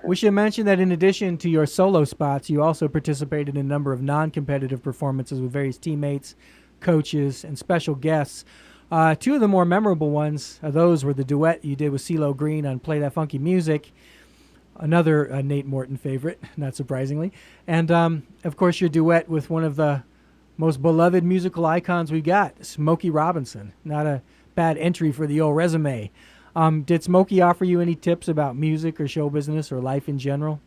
We should mention that in addition to your solo spots, you also participated in a number of non-competitive performances with various teammates, coaches, and special guests. Two of the more memorable ones of those were the duet you did with CeeLo Green on Play That Funky Music, another Nate Morton favorite, not surprisingly, and of course your duet with one of the most beloved musical icons we got, Smokey Robinson. Not a bad entry for the old resume. Did Smokey offer you any tips about music or show business or life in general?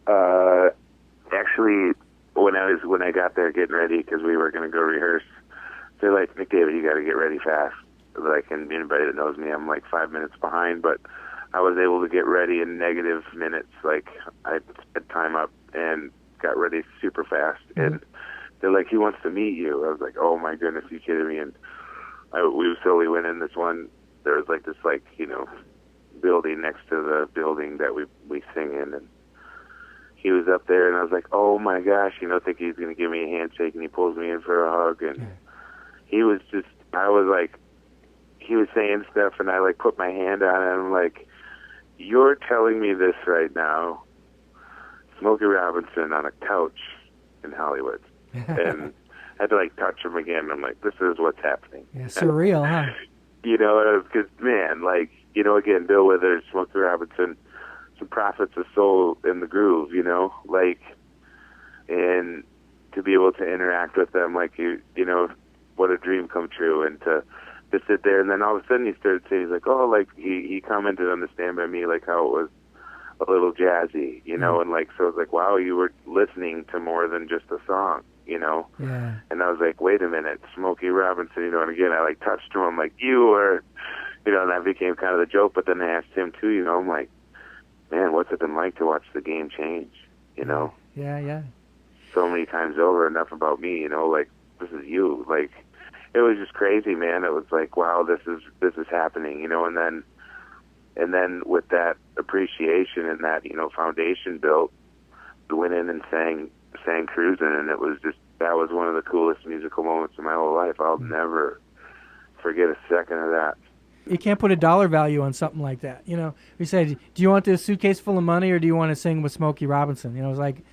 Actually, when I got there getting ready, because we were going to go rehearse, they're like, McDavid, you got to get ready fast. Like, and anybody that knows me, I'm like 5 minutes behind, but I was able to get ready in negative minutes. Like, I sped time up and got ready super fast. Mm-hmm. And they're like, he wants to meet you. I was like, oh my goodness, you kidding me? And we went in this one. There was like this, like, you know, building next to the building that we sing in, and he was up there, and I was like, oh my gosh, you know, think he's going to give me a handshake, and he pulls me in for a hug, and he was just, I was like, he was saying stuff, and I like put my hand on it, and I'm like, you're telling me this right now, Smokey Robinson on a couch in Hollywood, and I had to like touch him again. I'm like, this is what's happening. Yeah, surreal, huh? You know, because, man, like, you know, again, Bill Withers, Smokey Robinson, some prophets of soul in the groove, you know, like, and to be able to interact with them, like, you know, what a dream come true, and to sit there, and then all of a sudden he started saying, he's like, oh, like, he commented on the Stand By Me, like, how it was a little jazzy, you know, and, like, so it's like, wow, you were listening to more than just a song, you know? Yeah. And I was like, wait a minute, Smokey Robinson, you know, and again, I, like, touched him, I'm like, you are, you know, and that became kind of the joke, but then I asked him, too, you know, I'm like, man, what's it been like to watch the game change, you know? Yeah. So many times over, enough about me, you know, like, this is you, like, it was just crazy, man. It was like, wow, this is happening, you know, and then with that appreciation and that, you know, foundation built, we went in and sang Cruisin', and it was just, that was one of the coolest musical moments of my whole life. I'll never forget a second of that. You can't put a dollar value on something like that. You know, we said, do you want this suitcase full of money, or do you want to sing with Smokey Robinson? You know, it's like,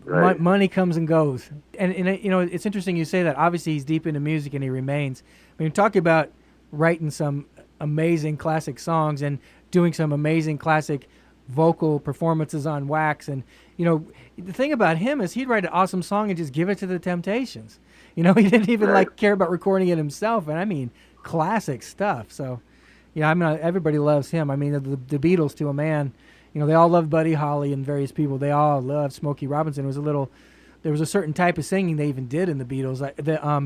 right. Money comes and goes. And, you know, it's interesting you say that. Obviously, he's deep into music, and he remains. I mean, talk about writing some amazing classic songs and doing some amazing classic vocal performances on wax. And, you know, the thing about him is he'd write an awesome song and just give it to the Temptations. You know, he didn't even, like, care about recording it himself. And, I mean, classic stuff. So, yeah, I mean, everybody loves him. I mean, the Beatles, to a man, you know, they all loved Buddy Holly and various people. They all loved Smokey Robinson. There was a certain type of singing they even did in the Beatles.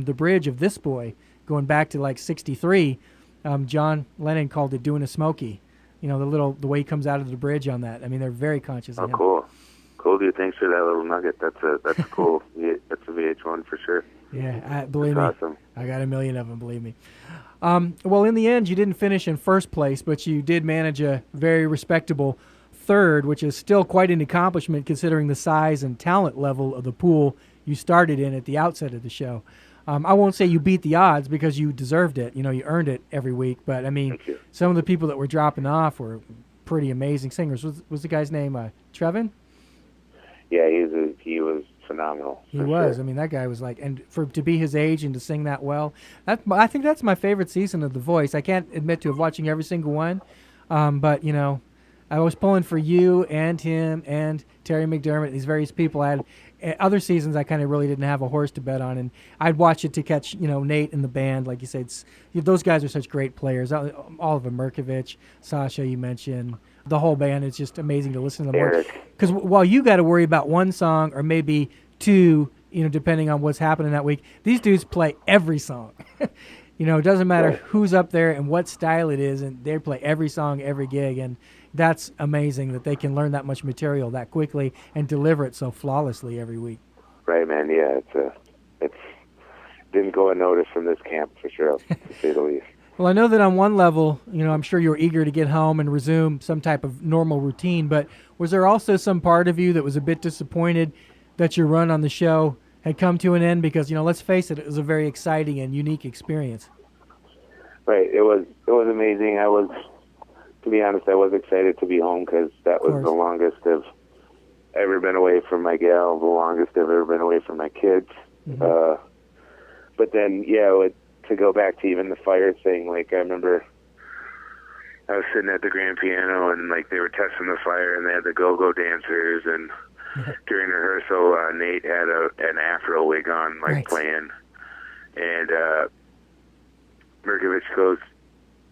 The bridge of This Boy, going back to like '63, John Lennon called it "Doing a Smokey." You know, the way he comes out of the bridge on that. I mean, they're very conscious of him. Oh, cool, dude. Thanks for that little nugget. That's cool. Yeah, that's a VH1 for sure. Yeah, believe me. Awesome. I got a million of them. Believe me. Well, in the end, you didn't finish in first place, but you did manage a very respectable third, which is still quite an accomplishment considering the size and talent level of the pool you started in at the outset of the show. I won't say you beat the odds, because you deserved it. You know, you earned it every week. But, I mean, some of the people that were dropping off were pretty amazing singers. Was the guy's name Trevin? Yeah, he was phenomenal. He was. Sure. I mean, that guy was like, and to be his age and to sing that well, I think that's my favorite season of The Voice. I can't admit to watching every single one, but, you know, I was pulling for you and him and Terry McDermott, these various people. I had other seasons I kind of really didn't have a horse to bet on, and I'd watch it to catch, you know, Nate and the band. Like you said, those guys are such great players. All of them, Merkovich, Sasha, you mentioned, the whole band. It's just amazing to listen to them work. Because while you got to worry about one song or maybe two, you know, depending on what's happening that week, these dudes play every song. You know, it doesn't matter who's up there and what style it is, and they play every song, every gig, and that's amazing that they can learn that much material that quickly and deliver it so flawlessly every week. Right, man. Yeah, it's didn't go unnoticed from this camp for sure, to say the least. Well, I know that on one level, you know, I'm sure you were eager to get home and resume some type of normal routine, but was there also some part of you that was a bit disappointed that your run on the show had come to an end? Because, you know, let's face it, it was a very exciting and unique experience. Right. It was amazing. I was to be honest, I was excited to be home because that was the longest I've ever been away from my gal, the longest I've ever been away from my kids. Mm-hmm. But then, to go back to even the fire thing, like I remember I was sitting at the grand piano and like they were testing the fire and they had the go-go dancers and during rehearsal, Nate had an afro wig on, like playing, and Merkovich goes,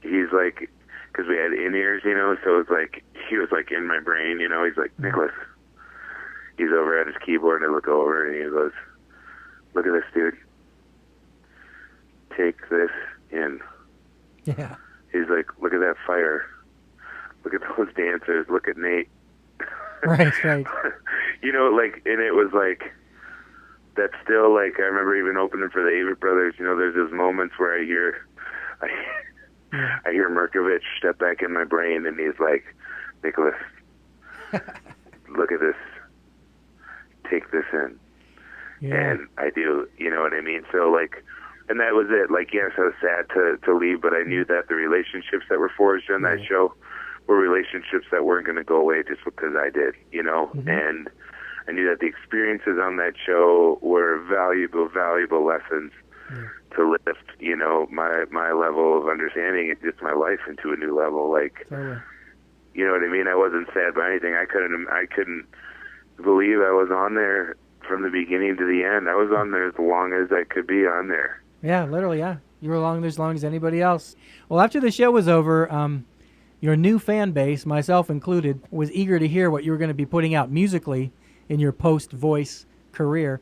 he's like, because we had in-ears, so it's like, he was like in my brain, he's like, Nicholas, he's over at his keyboard, and I look over, and he goes, look at this, dude, take this in. Yeah. He's like, look at that fire, look at those dancers, look at Nate. Right. And it was like, that's still like, I remember even opening for the Avett Brothers, there's those moments where I hear Merkovich step back in my brain and he's like, Nicholas, look at this, take this in. Yeah. And I do, you know what I mean? So like, and that was it. Like, yes, I was sad to leave, but I knew that the relationships that were forged on that show were relationships that weren't going to go away just because I did, and I knew that the experiences on that show were valuable lessons to lift, my level of understanding and just my life into a new level. Like, you know what I mean? I wasn't sad by anything. I couldn't believe I was on there from the beginning to the end. I was on there as long as I could be on there. Yeah, literally, yeah. You were along there as long as anybody else. Well, after the show was over, your new fan base, myself included, was eager to hear what you were going to be putting out musically in your post-voice career.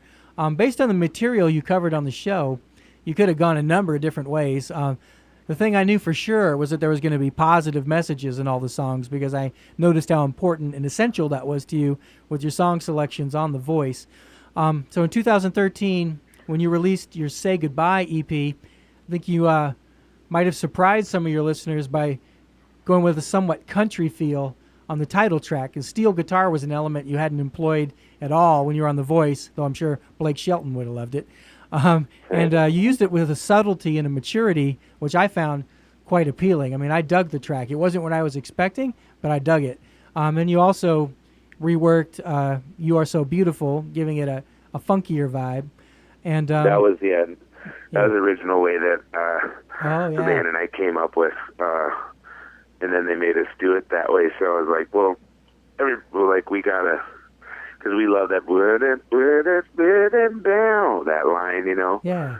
Based on the material you covered on the show, you could have gone a number of different ways. The thing I knew for sure was that there was going to be positive messages in all the songs because I noticed how important and essential that was to you with your song selections on The Voice. So in 2013, when you released your Say Goodbye EP, I think you might have surprised some of your listeners by going with a somewhat country feel on the title track. And steel guitar was an element you hadn't employed at all when you were on The Voice, though I'm sure Blake Shelton would have loved it. And you used it with a subtlety and a maturity, which I found quite appealing. I mean, I dug the track. It wasn't what I was expecting, but I dug it. And you also reworked You Are So Beautiful, giving it a funkier vibe. And that was the original way that the band and I came up with. And then they made us do it that way. So I was like, well, we gotta, because we love that that line, Yeah.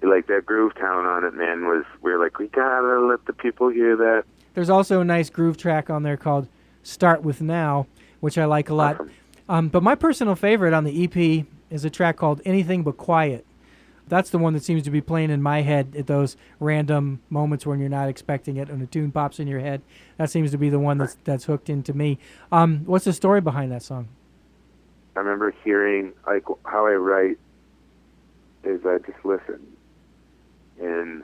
Like that groove town on it, man. We're like, we gotta let the people hear that. There's also a nice groove track on there called Start With Now, which I like a lot. Awesome. But my personal favorite on the EP is a track called Anything But Quiet. That's the one that seems to be playing in my head at those random moments when you're not expecting it and a tune pops in your head. That seems to be the one that's hooked into me. What's the story behind that song? I remember hearing, like, how I write is I just listen. And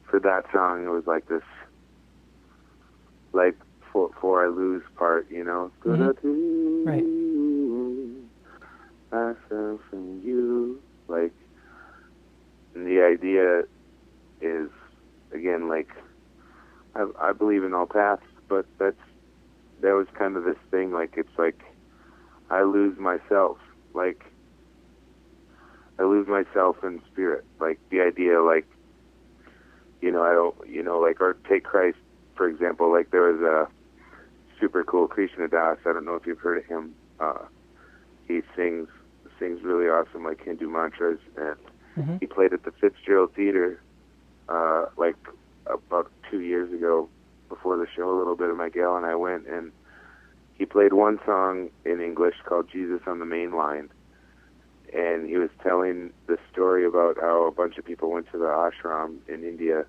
for that song, it was like this, like, for I lose part, Mm-hmm. Right. Myself and you, like, and the idea is, again, like, I believe in all paths, but that was kind of this thing, like, it's like, I lose myself, like, I lose myself in spirit, like, the idea, like, I don't, like, or take Christ, for example, like, there was a super cool Krishna Das, I don't know if you've heard of him, he sings really awesome, like, Hindu mantras, and he played at the Fitzgerald Theater, like, about 2 years ago, before the show, a little bit of my gal and I went, and he played one song in English called Jesus on the Main Line, and he was telling the story about how a bunch of people went to the ashram in India, a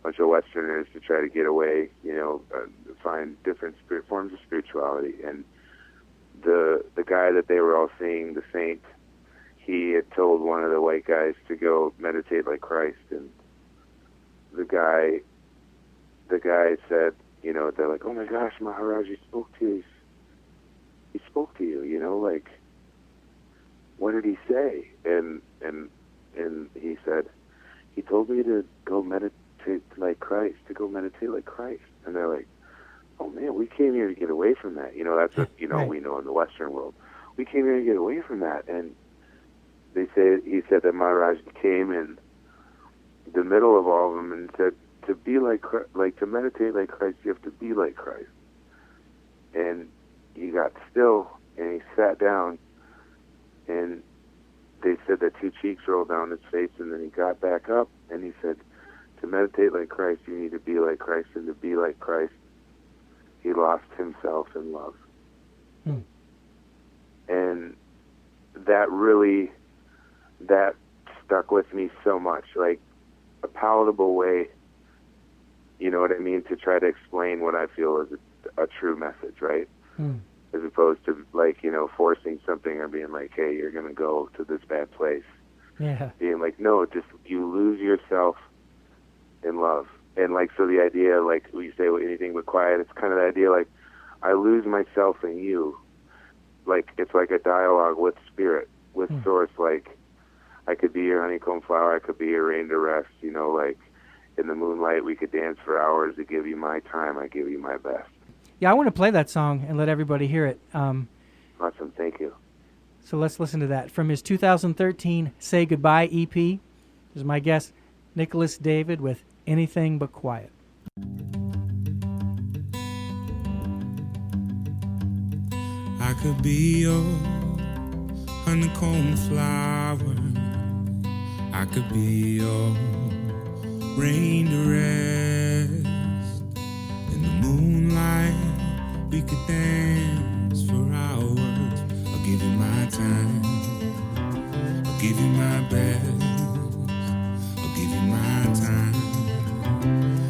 bunch of Westerners, to try to get away, find different forms of spirituality, and the guy that they were all seeing, the saint, he had told one of the white guys to go meditate like Christ, and the guy said, they're like, oh my gosh, Maharaj, he spoke to you. He spoke to you, like, what did he say? And he said, he told me to go meditate like Christ, And they're like, oh man, we came here to get away from that. You know, that's what, you know, Right. we know in the Western world. We came here to get away from that. And he said that Maharaj came in the middle of all of them and said, to be like to meditate like Christ, you have to be like Christ. And he got still and he sat down, and they said that two cheeks rolled down his face, and then he got back up and he said, to meditate like Christ, you need to be like Christ, and to be like Christ, he lost himself in love. And that stuck with me so much, like a palatable way, you know what I mean, to try to explain what I feel is a true message, right? As opposed to, like, you know, forcing something or being like, hey, you're going to go to this bad place. Yeah. Being like, no, just you lose yourself in love. And, like, so the idea, like, we say anything but quiet, it's kind of the idea, like, I lose myself in you. Like, it's like a dialogue with spirit, with source. Like, I could be your honeycomb flower, I could be your rain to rest, you know, like, in the moonlight we could dance for hours. To give you my time, I give you my best. Yeah, I want to play that song and let everybody hear it. Awesome, thank you. So let's listen to that. From his 2013 Say Goodbye EP, this is my guest, Nicholas David, with Anything But Quiet. I could be your honeycomb flower, I could be your rain to rest. In the moonlight we could dance for hours. I'll give you my time, I'll give you my best. I'll give you my time,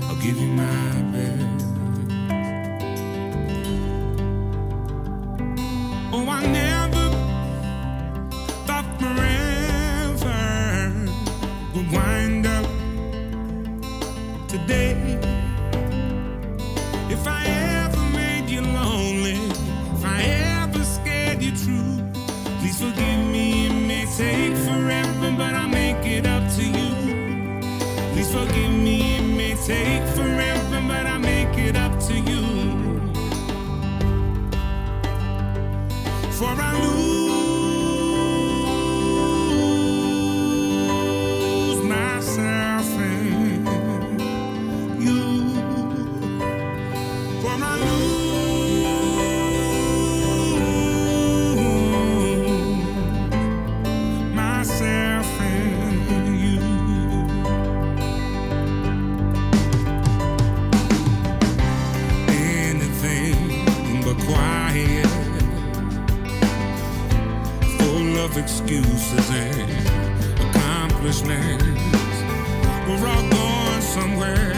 I'll give you my best. Oh, I never thought forever would wind up today. If I ever made you lonely, if I ever scared you true, please forgive me. It may take forever, but I'll make it up to you. Please forgive me. It may take forever, but I'll make it up to you. For I lose myself in you. For I lose myself in you. Anything but quiet, of excuses and accomplishments. We're all going somewhere.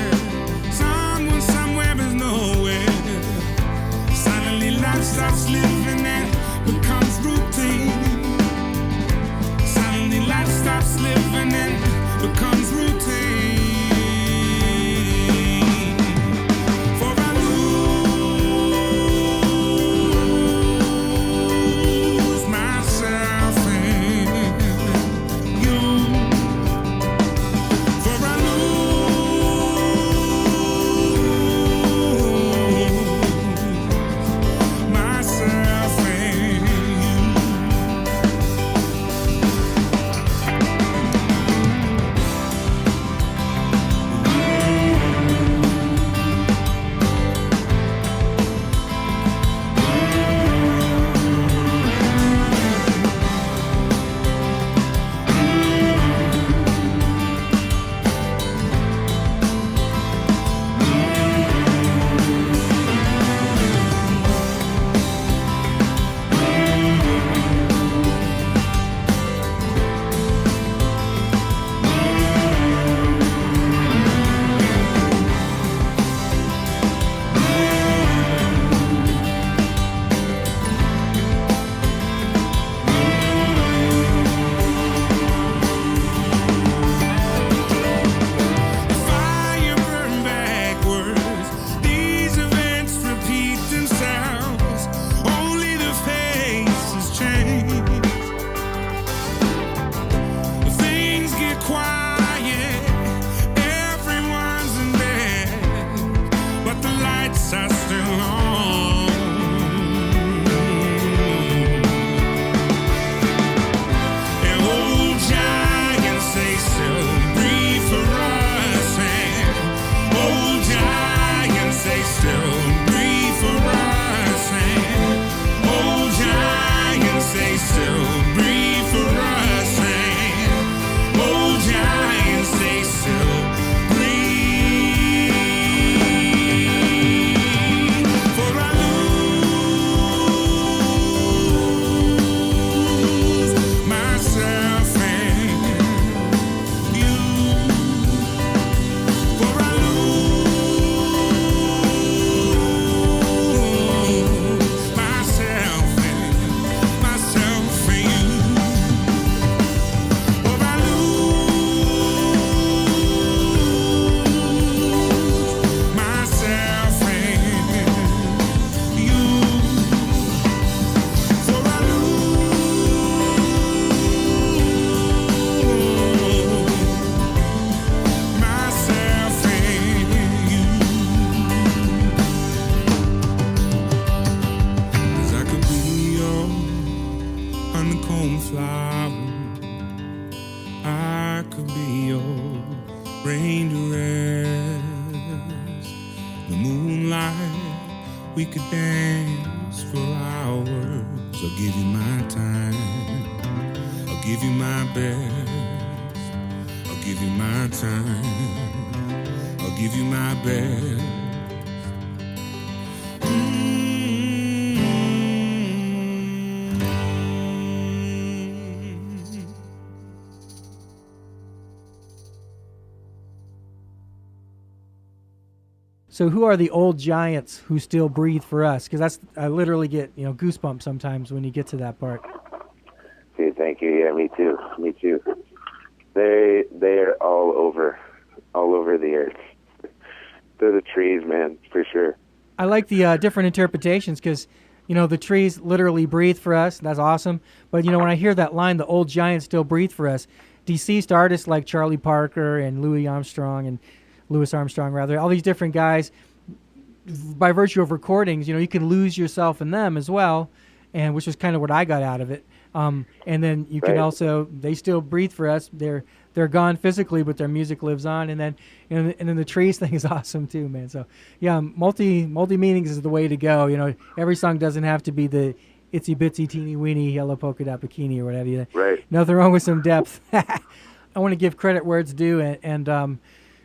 Someone somewhere is nowhere. Suddenly life stops living and becomes routine. Suddenly life stops living and becomes routine. For I lose myself. for hours. I'll give you my time. I'll give you my best. I'll give you my time. I'll give you my best. So who are the old giants who still breathe for us? Because I literally get goosebumps sometimes when you get to that part. Dude, thank you. Yeah, me too. Me too. They're all over the earth. They're the trees, man, for sure. I like the different interpretations because the trees literally breathe for us. That's awesome. But when I hear that line, the old giants still breathe for us. Deceased artists like Charlie Parker and Louis Armstrong, all these different guys, by virtue of recordings, you can lose yourself in them as well, and which was kind of what I got out of it. And then you can also, they still breathe for us. They're gone physically, but their music lives on. And then and then the trees thing is awesome too, man. So yeah, multi meanings is the way to go. Every song doesn't have to be the itsy bitsy teeny weeny yellow polka dot bikini or whatever. Right. Nothing wrong with some depth. I want to give credit where it's due, and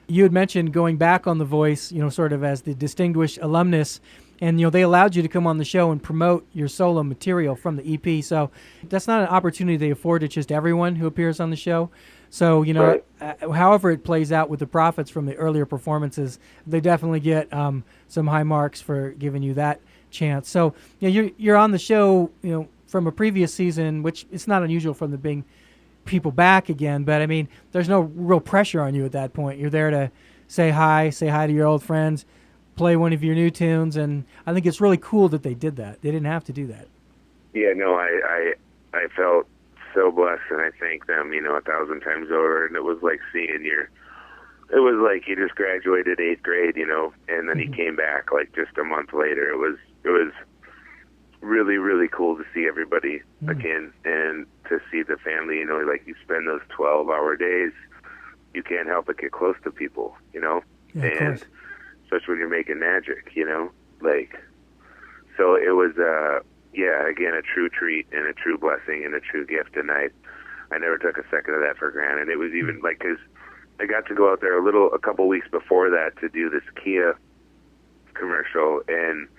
you had mentioned going back on The Voice, sort of as the distinguished alumnus, and they allowed you to come on the show and promote your solo material from the EP. So that's not an opportunity they afford to just everyone who appears on the show. So however it plays out with the Prophets from the earlier performances, they definitely get some high marks for giving you that chance. So you're on the show, from a previous season, which it's not unusual from the being people back again, but I mean, there's no real pressure on you at that point. You're there to say hi to your old friends, play one of your new tunes, and I think it's really cool that they did that. They didn't have to do that. Yeah, no, I felt so blessed, and I thank them, 1,000 times over. And it was like it was like you just graduated 8th grade, and then you came back like just a month later. It was really, really cool to see everybody again and to see the family, like you spend those 12-hour days, you can't help but get close to people, Yeah, and especially when you're making magic, so it was, again, a true treat and a true blessing and a true gift, and I never took a second of that for granted. It was even because I got to go out there a couple weeks before that to do this Kia commercial, and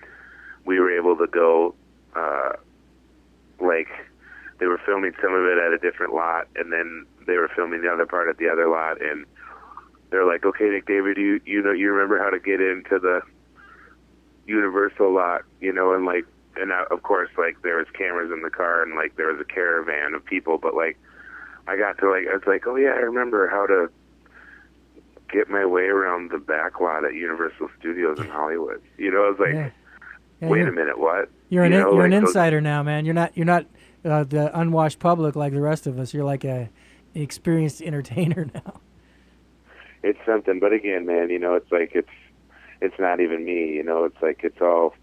we were able to go, they were filming some of it at a different lot, and then they were filming the other part at the other lot, and they're like, okay, Nick David, you remember how to get into the Universal lot, and of course, there was cameras in the car, and there was a caravan of people, but I got to I was like, oh yeah, I remember how to get my way around the back lot at Universal Studios in Hollywood. I was like, wait a minute, what? You're an insider now, man. You're not the unwashed public like the rest of us. You're like an experienced entertainer now. It's something, but again, man, it's not even me. It's all,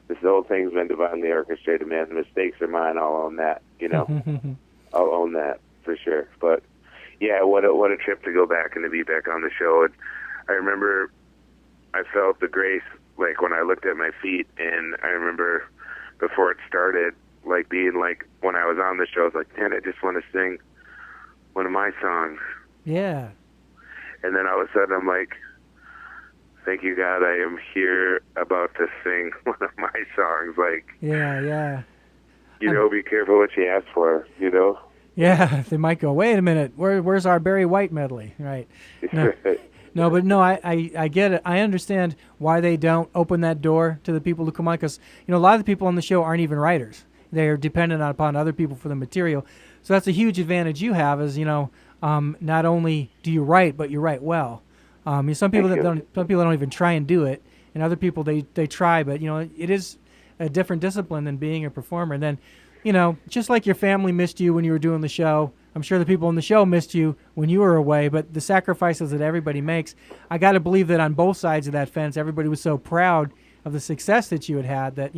this whole thing's been divinely orchestrated, man. The mistakes are mine. I'll own that. I'll own that for sure. But yeah, what a trip to go back and to be back on the show. And I remember I felt the grace when I looked at my feet, and I remember before it started, being when I was on the show, I was like, man, I just want to sing one of my songs. Yeah. And then all of a sudden I'm like, thank you, God, I am here about to sing one of my songs. Yeah. Be careful what you ask for, Yeah, they might go, wait a minute, where's our Barry White medley? Right. No, I get it. I understand why they don't open that door to the people who come on, because a lot of the people on the show aren't even writers. They're dependent upon other people for the material. So that's a huge advantage you have, is not only do you write, but you write well. Some people don't even try and do it, and other people they try, but it is a different discipline than being a performer. And then, just like your family missed you when you were doing the show, I'm sure the people on the show missed you when you were away, but the sacrifices that everybody makes, I got to believe that on both sides of that fence, everybody was so proud of the success that you had that,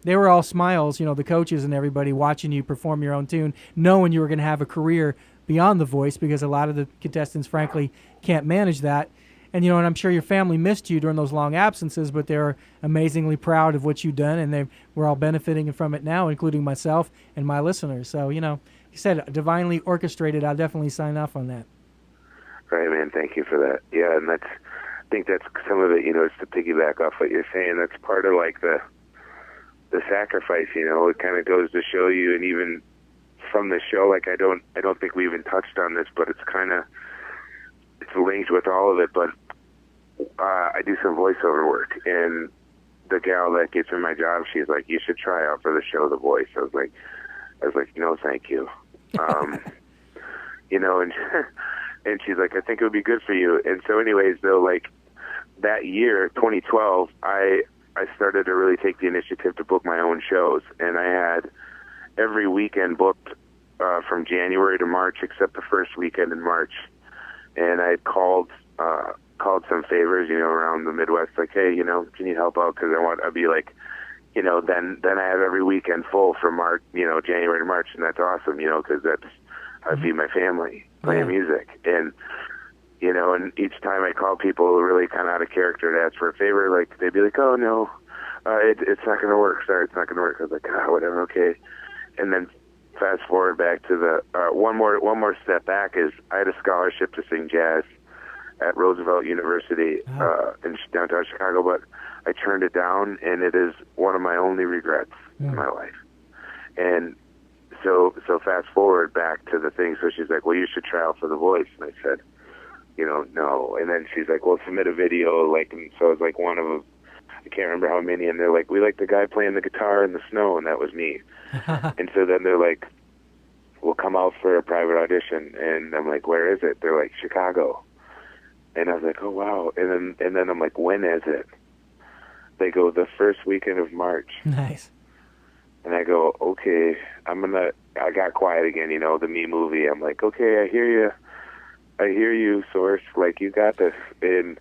they were all smiles, the coaches and everybody watching you perform your own tune, knowing you were going to have a career beyond The Voice, because a lot of the contestants, frankly, can't manage that. And and I'm sure your family missed you during those long absences, but they're amazingly proud of what you've done, and we're all benefiting from it now, including myself and my listeners. So you said divinely orchestrated. I'll definitely sign off on that. Right, man. Thank you for that. Yeah, and I think that's some of it. It's to piggyback off what you're saying. That's part of like the sacrifice. It kind of goes to show you, and even from the show, like I don't think we even touched on this, but it's linked with all of it. But I do some voiceover work, and the gal that gets me my job, she's like, "You should try out for the show The Voice." I was like, "No, thank you." And and she's like, "I think it would be good for you." And so, anyways, though, like that year, 2012, I started to really take the initiative to book my own shows, and I had every weekend booked from January to March, except the first weekend in March. And I had called some favors, around the Midwest, like, "Hey, can you help out? Because I'd be like, then I have every weekend full from March, January to March, and that's awesome, because that's how I feed my family playing music." And and each time I call people really kind of out of character to ask for a favor, like they'd be like, "Oh no, it's not going to work. Sorry, it's not going to work." I was like, whatever, okay. And then fast forward back to the one more step back is I had a scholarship to sing jazz at Roosevelt University in downtown Chicago, but I turned it down, and it is one of my only regrets in my life. And so fast forward back to the thing. So she's like, "Well, you should try out for The Voice." And I said, no. And then she's like, "Well, submit a video." And so it was like one of them. I can't remember how many. And they're like, "We like the guy playing the guitar in the snow," and that was me. And so then they're like, "We'll come out for a private audition." And I'm like, "Where is it?" They're like, "Chicago." And I was like, "Oh wow." And then I'm like, "When is it?" They go, "The first weekend of March." Nice. And I go, "Okay, I got quiet again, the Me movie. I'm like, "Okay, I hear you, Source. Like, you got this." And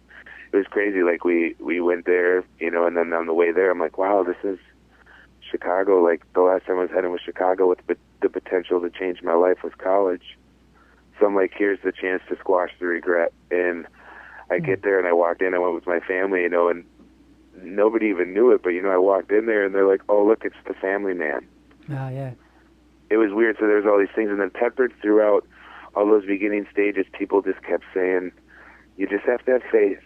it was crazy. Like, we went there, and then on the way there, I'm like, "Wow, this is Chicago." Like, the last time I was heading was Chicago with the potential to change my life was college. So I'm like, here's the chance to squash the regret. And I get there, and I walked in, I went with my family, and nobody even knew it, but, I walked in there, and they're like, "Oh, look, it's the family man." Oh, yeah. It was weird. So there's all these things, and then peppered throughout all those beginning stages, people just kept saying, "You just have to have faith."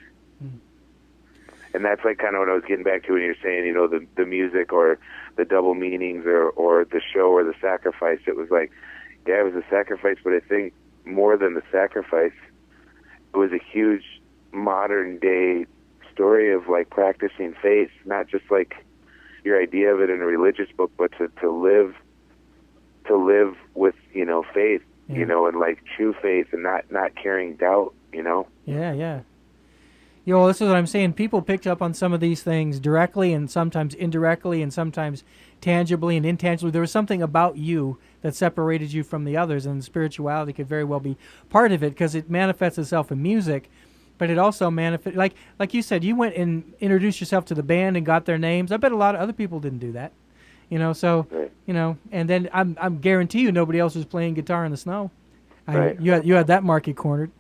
And that's like kind of what I was getting back to when you're saying, the music or the double meanings or the show or the sacrifice. It was like, yeah, it was a sacrifice, but I think more than the sacrifice, it was a huge modern day story of like practicing faith, not just like your idea of it in a religious book, but to live with, faith, and like true faith and not carrying doubt, Yeah. Well, this is what I'm saying. People picked up on some of these things directly and sometimes indirectly and sometimes tangibly and intangibly. There was something about you that separated you from the others, and spirituality could very well be part of it because it manifests itself in music, but it also manifests, like you said, you went and introduced yourself to the band and got their names. I bet a lot of other people didn't do that, Right. and then I'm guarantee you nobody else was playing guitar in the snow. Right. You had that market cornered.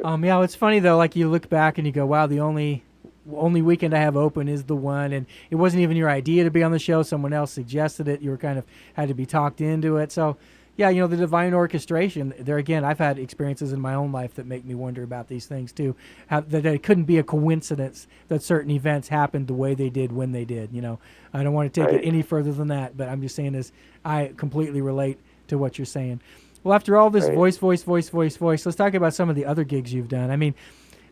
Yeah, it's funny though. Like you look back and you go, "Wow, the only weekend I have open is the one," and it wasn't even your idea to be on the show. Someone else suggested it. You were kind of had to be talked into it. So, yeah, the divine orchestration. There again, I've had experiences in my own life that make me wonder about these things too. That it couldn't be a coincidence that certain events happened the way they did when they did. I don't want to take it any further than that, but I'm just saying this. I completely relate to what you're saying. Well, after all this voice, let's talk about some of the other gigs you've done. I mean,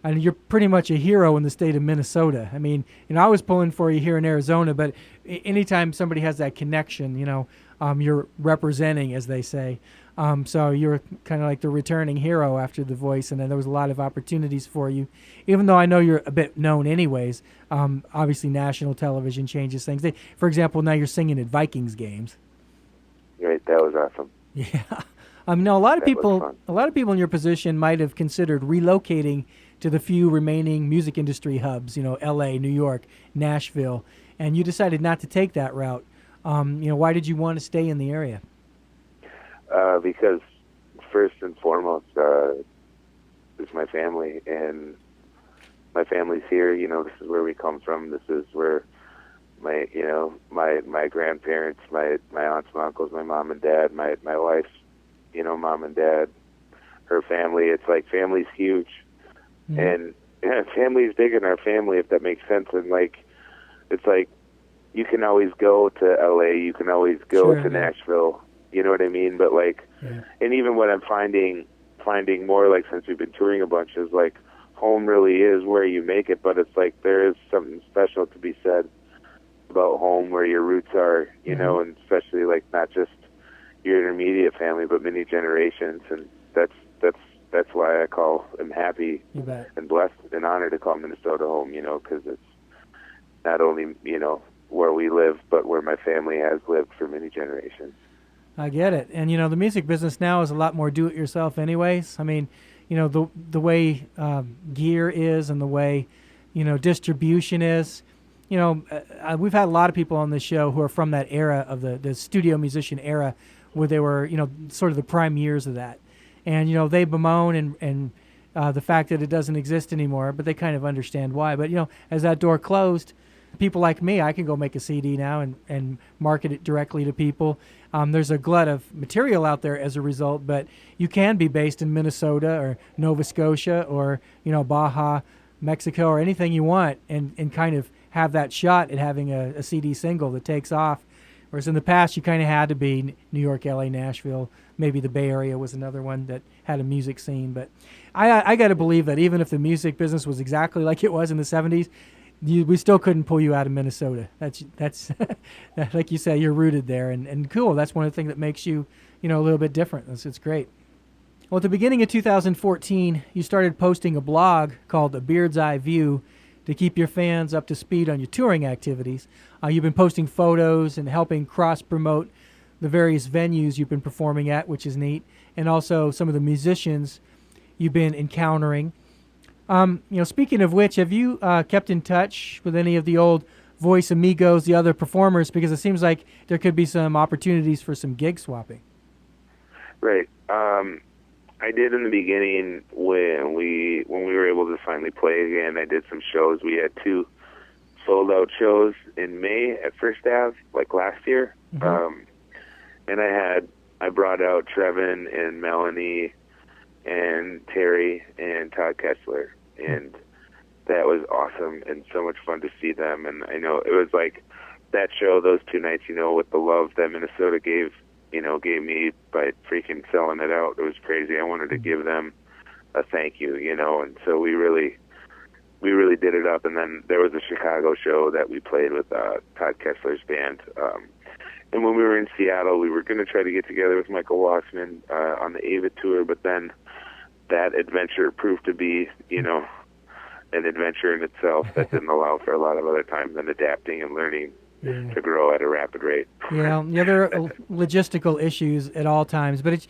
you're pretty much a hero in the state of Minnesota. I mean, I was pulling for you here in Arizona, but anytime somebody has that connection, you're representing, as they say. So you're kind of like the returning hero after The Voice, and then there was a lot of opportunities for you. Even though I know you're a bit known anyways, obviously national television changes things. For example, now you're singing at Vikings games. Right, that was awesome. Yeah. A lot of people in your position might have considered relocating to the few remaining music industry hubs, L.A., New York, Nashville, and you decided not to take that route. Why did you want to stay in the area? Because first and foremost, is my family, and my family's here. You know, this is where we come from. This is where my, you know, my grandparents, my aunts, my uncles, my mom and dad, my wife's, you know, mom and dad, her family. It's like family's huge, and family's big in our family, if that makes sense. And like, it's like you can always go to LA, you can always go to Nashville. You know what I mean? But like, and even what I'm finding more, like, since we've been touring a bunch, is like home really is where you make it. But it's like there is something special to be said about home, where your roots are, you know, and especially like not just your intermediate family, but many generations. And that's why I'm happy and blessed and honored to call Minnesota home, you know, because it's not only, you know, where we live, but where my family has lived for many generations. I get it. And, you know, the music business now is a lot more do-it-yourself anyways. I mean, you know, the way gear is and the way, you know, distribution is. You know, we've had a lot of people on this show who are from that era of the studio musician era, where they were, you know, sort of the prime years of that. And, you know, they bemoan and the fact that it doesn't exist anymore, but they kind of understand why. But, you know, as that door closed, people like me, I can go make a CD now and market it directly to people. There's a glut of material out there as a result, but you can be based in Minnesota or Nova Scotia or, you know, Baja, Mexico, or anything you want, and kind of have that shot at having a CD single that takes off. Whereas in the past, you kind of had to be New York, LA, Nashville. Maybe the Bay Area was another one that had a music scene. But I got to believe that even if the music business was exactly like it was in the 70s, we still couldn't pull you out of Minnesota. That's like you say, you're rooted there, and cool. That's one of the things that makes you, you know, a little bit different. It's great. Well, at the beginning of 2014, you started posting a blog called A Beard's Eye View to keep your fans up to speed on your touring activities. You've been posting photos and helping cross-promote the various venues you've been performing at, which is neat, and also some of the musicians you've been encountering. You know, speaking of which, have you kept in touch with any of the old Voice Amigos, the other performers? Because it seems like there could be some opportunities for some gig swapping. Right. I did in the beginning when we were able to finally play again. I did some shows. We had 2 sold-out shows in May at First Ave, like last year. And I brought out Trevin and Melanie and Terry and Todd Kessler, and that was awesome and so much fun to see them. And I know it was like that show, those 2 nights, you know, with the love that Minnesota gave me by freaking selling it out. It was crazy. I wanted to give them a thank you, you know, and so we really did it up. And then there was a Chicago show that we played with Todd Kessler's band. And when we were in Seattle, we were going to try to get together with Michael Wassman on the Ava tour, but then that adventure proved to be, you know, an adventure in itself that didn't allow for a lot of other time than adapting and learning to grow at a rapid rate. Yeah, there are logistical issues at all times. But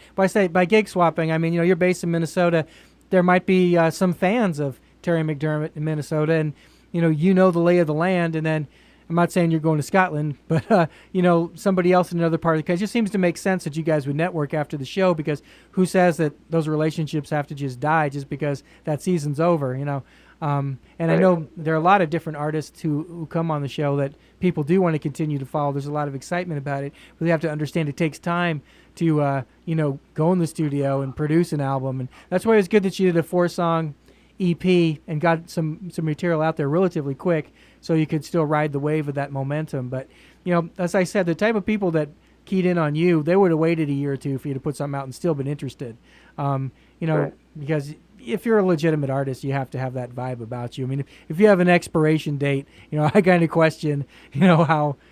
by gig swapping, I mean, you know, you're based in Minnesota. There might be some fans of Terry McDermott in Minnesota, and, you know the lay of the land, and then I'm not saying you're going to Scotland, but, you know, somebody else in another part of the country. It just seems to make sense that you guys would network after the show, because who says that those relationships have to just die just because that season's over, you know? And I know there are a lot of different artists who come on the show that people do want to continue to follow. There's a lot of excitement about it, but they have to understand it takes time to, you know, go in the studio and produce an album. And that's why it's good that you did a 4-song EP and got some material out there relatively quick, so you could still ride the wave of that momentum. But, you know, as I said, the type of people that keyed in on you, they would have waited a year or 2 for you to put something out and still been interested. You know, because if you're a legitimate artist, you have to have that vibe about you. I mean, if you have an expiration date, you know, I kind of question, you know,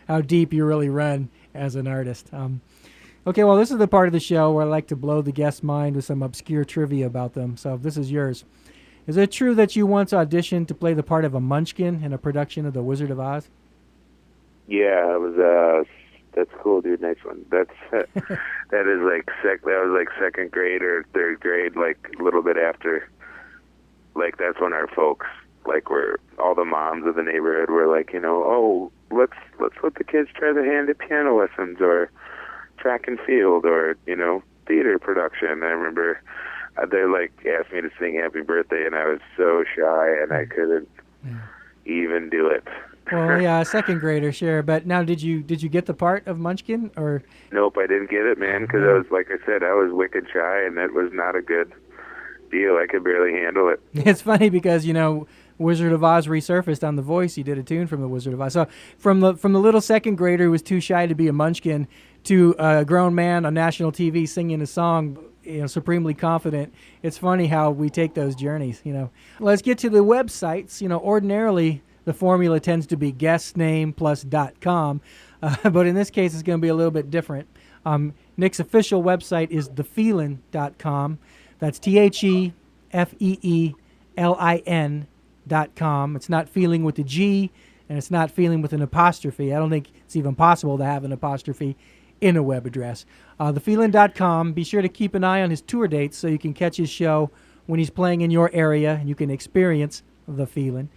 how deep you really run as an artist. Okay, well, this is the part of the show where I like to blow the guest's mind with some obscure trivia about them. So this is yours. Is it true that you once auditioned to play the part of a Munchkin in a production of The Wizard of Oz? Yeah, it was. That's cool, dude. Nice one. That was like second grade or third grade, like a little bit after. Like that's when our folks, like, were all the moms of the neighborhood were like, you know, oh, let's let the kids try their hand at piano lessons or track and field or, you know, theater production. I remember they like asked me to sing Happy Birthday, and I was so shy, and I couldn't even do it. Well, yeah, a second grader, sure. But now, did you get the part of Munchkin, or? Nope, I didn't get it, man, because I was, like I said, I was wicked shy, and that was not a good deal. I could barely handle it. It's funny because, you know, Wizard of Oz resurfaced on The Voice. He did a tune from the Wizard of Oz. So from the little second grader who was too shy to be a Munchkin to a grown man on national TV singing a song, you know, supremely confident. It's funny how we take those journeys, you know. Let's get to the websites. You know, ordinarily the formula tends to be guest name plus .com, but in this case it's going to be a little bit different. Nick's official website is thefeelin.com. That's TheFeelin.com. It's not feeling with a G, and it's not feeling with an apostrophe. I don't think it's even possible to have an apostrophe in a web address. Thefeelin.com. Be sure to keep an eye on his tour dates so you can catch his show when he's playing in your area and you can experience The Feelin'.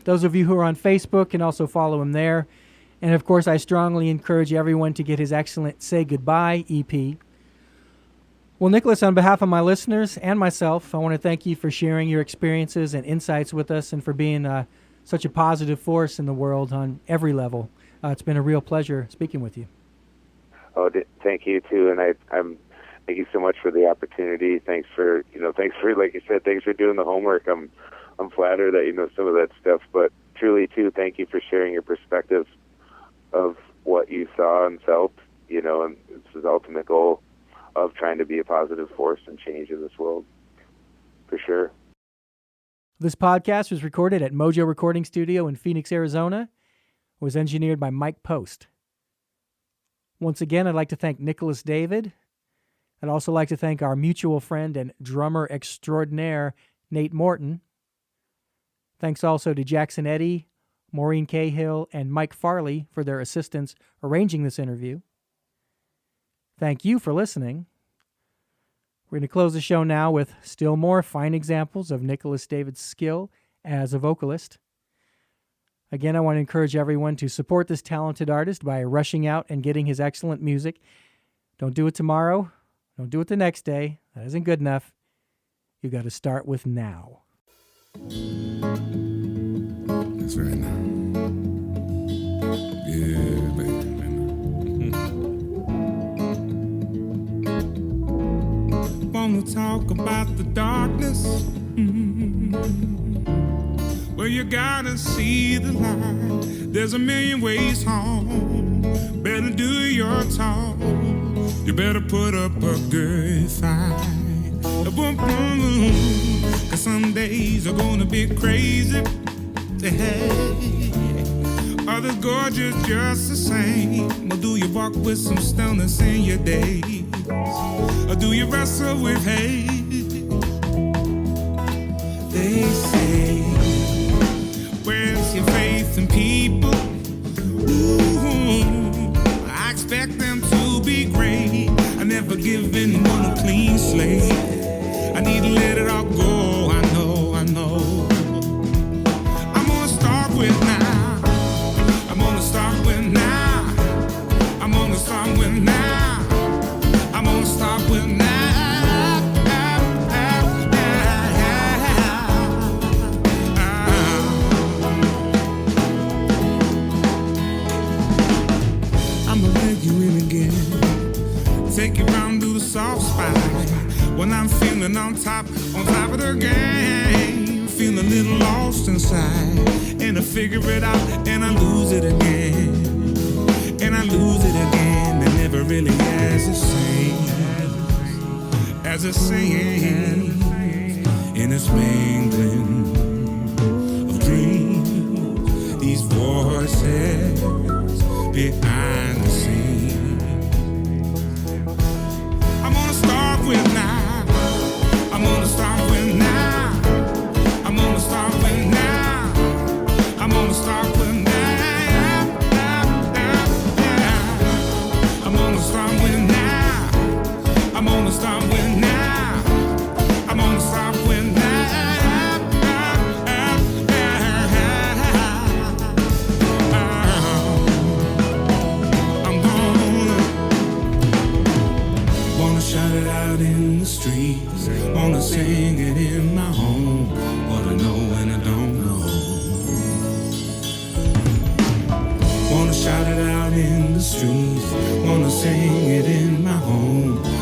Those of you who are on Facebook can also follow him there. And of course, I strongly encourage everyone to get his excellent Say Goodbye EP. Well, Nicholas, on behalf of my listeners and myself, I want to thank you for sharing your experiences and insights with us and for being such a positive force in the world on every level. It's been a real pleasure speaking with you. Oh, thank you too, and I'm thank you so much for the opportunity. Thanks for like you said, thanks for doing the homework. I'm flattered that you know some of that stuff, but truly too, thank you for sharing your perspective of what you saw and felt. You know, and it's the ultimate goal of trying to be a positive force and change in this world, for sure. This podcast was recorded at Mojo Recording Studio in Phoenix, Arizona. It was engineered by Mike Post. Once again, I'd like to thank Nicholas David. I'd also like to thank our mutual friend and drummer extraordinaire, Nate Morton. Thanks also to Jackson Eddy, Maureen Cahill, and Mike Farley for their assistance arranging this interview. Thank you for listening. We're going to close the show now with still more fine examples of Nicholas David's skill as a vocalist. Again, I want to encourage everyone to support this talented artist by rushing out and getting his excellent music. Don't do it tomorrow. Don't do it the next day. That isn't good enough. You got to start with now. That's right now. Yeah, baby. Wanna talk about the darkness? Well, you gotta see the light. There's a million ways home. Better do your talk. You better put up a good fight. Cause some days are gonna be crazy. Hey, others gorgeous just the same. Or do you walk with some stillness in your days? Or do you wrestle with hate? They say, where's your faith in people? Ooh, I expect them to be great. I never give anyone a clean slate. I need to let it all go. I know. I'm gonna start with now. I'm gonna start with now. I'm gonna start with now. I'm gonna start with now. I'm gonna let you in again. Take you round through the soft spot. When I'm feeling on top of the game. Feel a little lost inside. And I figure it out and I lose it again. And I lose it again. And never really as the same. As a saying. In this mingling of dreams. These voices behind the scenes. I'm gonna start with now. I'm gonna start with now. I'm gonna start with now. I'm gonna start with now. I'm gonna start with now. I'm gonna start with now. I'm gonna start with now. shout it out in the streets, wanna sing it in my home.